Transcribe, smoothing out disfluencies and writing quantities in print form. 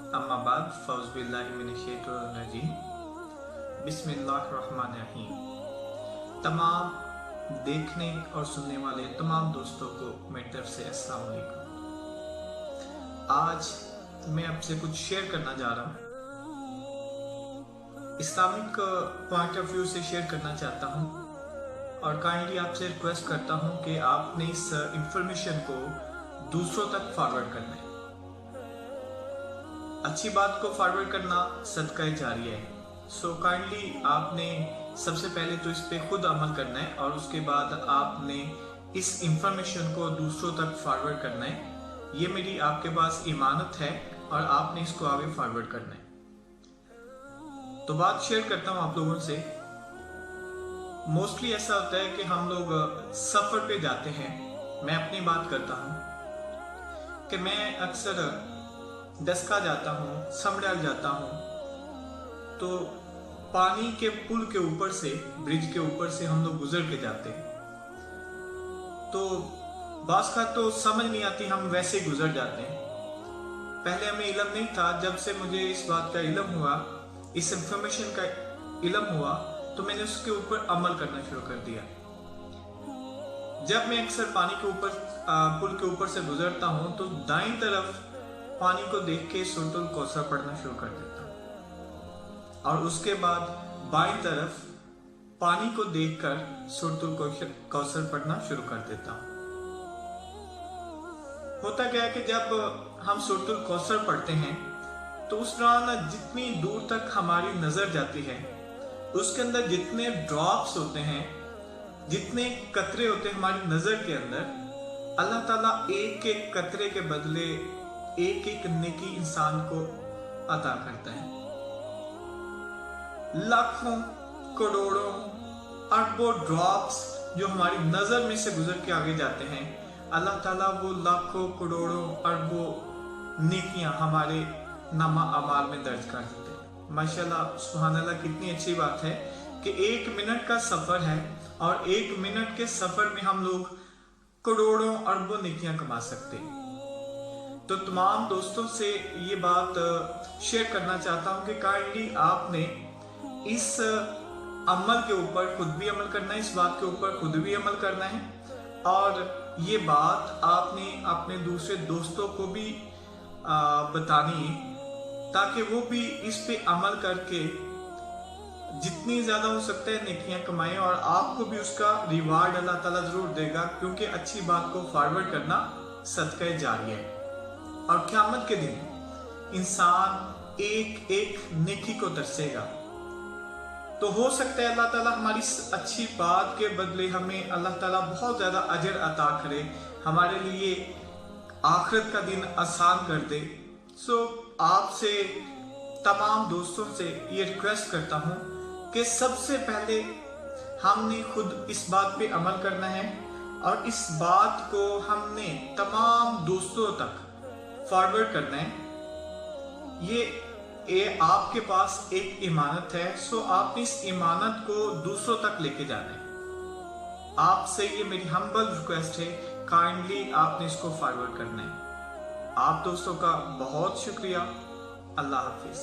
अम्मा बाद फ़ौज़ बिल्लाहि मिनश्शैतानिर्रजीम बिस्मिल्लाहिर्रहमानिर्रहीम। तमाम देखने और सुनने वाले तमाम दोस्तों को मेरी तरफ से अस्सलाम वालेकुम। आज मैं आपसे कुछ शेयर करना जा रहा हूँ, इस्लामिक पॉइंट ऑफ व्यू से शेयर करना चाहता हूँ और काइंडली आपसे रिक्वेस्ट करता हूँ कि आपने इस इंफॉर्मेशन को दूसरों तक फॉरवर्ड करना है। अच्छी बात को फॉरवर्ड करना सदका जारिया है। सो काइंडली आपने सबसे पहले तो इस पे खुद अमल करना है और उसके बाद आपने इस इंफॉर्मेशन को दूसरों तक फॉरवर्ड करना है। ये मेरी आपके पास इमानत है और आपने इसको आगे फॉरवर्ड करना है। तो बात शेयर करता हूँ आप लोगों से। मोस्टली ऐसा होता है कि हम लोग सफर पे जाते हैं। मैं अपनी बात करता हूँ कि मैं अक्सर डस्का जाता हूँ, समड़ल जाता हूँ, तो पानी के पुल के ऊपर से, ब्रिज के ऊपर से हम लोग गुजर के जाते हैं। तो बास का तो समझ नहीं आती, हम वैसे गुजर जाते हैं। पहले हमें इल्म नहीं था, जब से मुझे इस बात का इल्म हुआ, इस इंफॉर्मेशन का इल्म हुआ, तो मैंने उसके ऊपर अमल करना शुरू कर दिया। जब मैं अक्सर पानी के ऊपर पुल के ऊपर से गुजरता हूँ तो दाईं तरफ पानी को देख के सूरतुल कौसर पढ़ना शुरू कर देता हूँ और उसके बाद बाईं तरफ पानी को देखकर सूरतुल कौसर पढ़ना शुरू कर देता हूँ। होता क्या है कि जब हम सूरतुल कौसर पढ़ते हैं तो उस दौरान जितनी दूर तक हमारी नजर जाती है, उसके अंदर जितने ड्रॉप्स होते हैं, जितने कतरे होते हैं हमारी नजर के अंदर, अल्लाह ताला एक एक कतरे के बदले एक एक नेकी इंसान को अता करता है। लाखों करोड़ों अरबों ड्रॉप्स जो हमारी नजर में से गुजर के आगे जाते हैं, अल्लाह ताला वो लाखों करोड़ों अरबों नेकियां हमारे नामा अमाल में दर्ज कर देते हैं। माशाल्लाह सुभान अल्लाह, कितनी अच्छी बात है कि 1 मिनट का सफर है और 1 मिनट के सफर में हम लोग करोड़ों अरबों नेकियां कमा सकते हैं। तो तमाम दोस्तों से ये बात शेयर करना चाहता हूं कि काइंडली आपने इस अमल के ऊपर खुद भी अमल करना है, इस बात के ऊपर खुद भी अमल करना है और ये बात आपने अपने दूसरे दोस्तों को भी बतानी है ताकि वो भी इस पे अमल करके जितनी ज्यादा हो सकता है नेकियां कमाएं और आपको भी उसका रिवार्ड अल्लाह ताला जरूर देगा, क्योंकि अच्छी बात को फॉरवर्ड करना सदका जारिया है। और क़यामत के दिन इंसान एक एक नेकी को तरसेगा। तो हो सकता है अल्लाह ताला हमारी अच्छी बात के बदले हमें अल्लाह ताला बहुत ज्यादा अजर अता करे, हमारे लिए आखिरत का दिन आसान कर दे। सो आपसे तमाम दोस्तों से ये रिक्वेस्ट करता हूँ कि सबसे पहले हमने खुद इस बात पे अमल करना है और इस बात को हमने तमाम दोस्तों तक फॉरवर्ड करना है। ये आपके पास एक इमानत है, सो आपने इस इमानत को दूसरों तक लेके जाना है। आपसे ये मेरी हम्बल रिक्वेस्ट है, काइंडली आपने इसको फॉरवर्ड करना है। आप दोस्तों का बहुत शुक्रिया। अल्लाह हाफिज।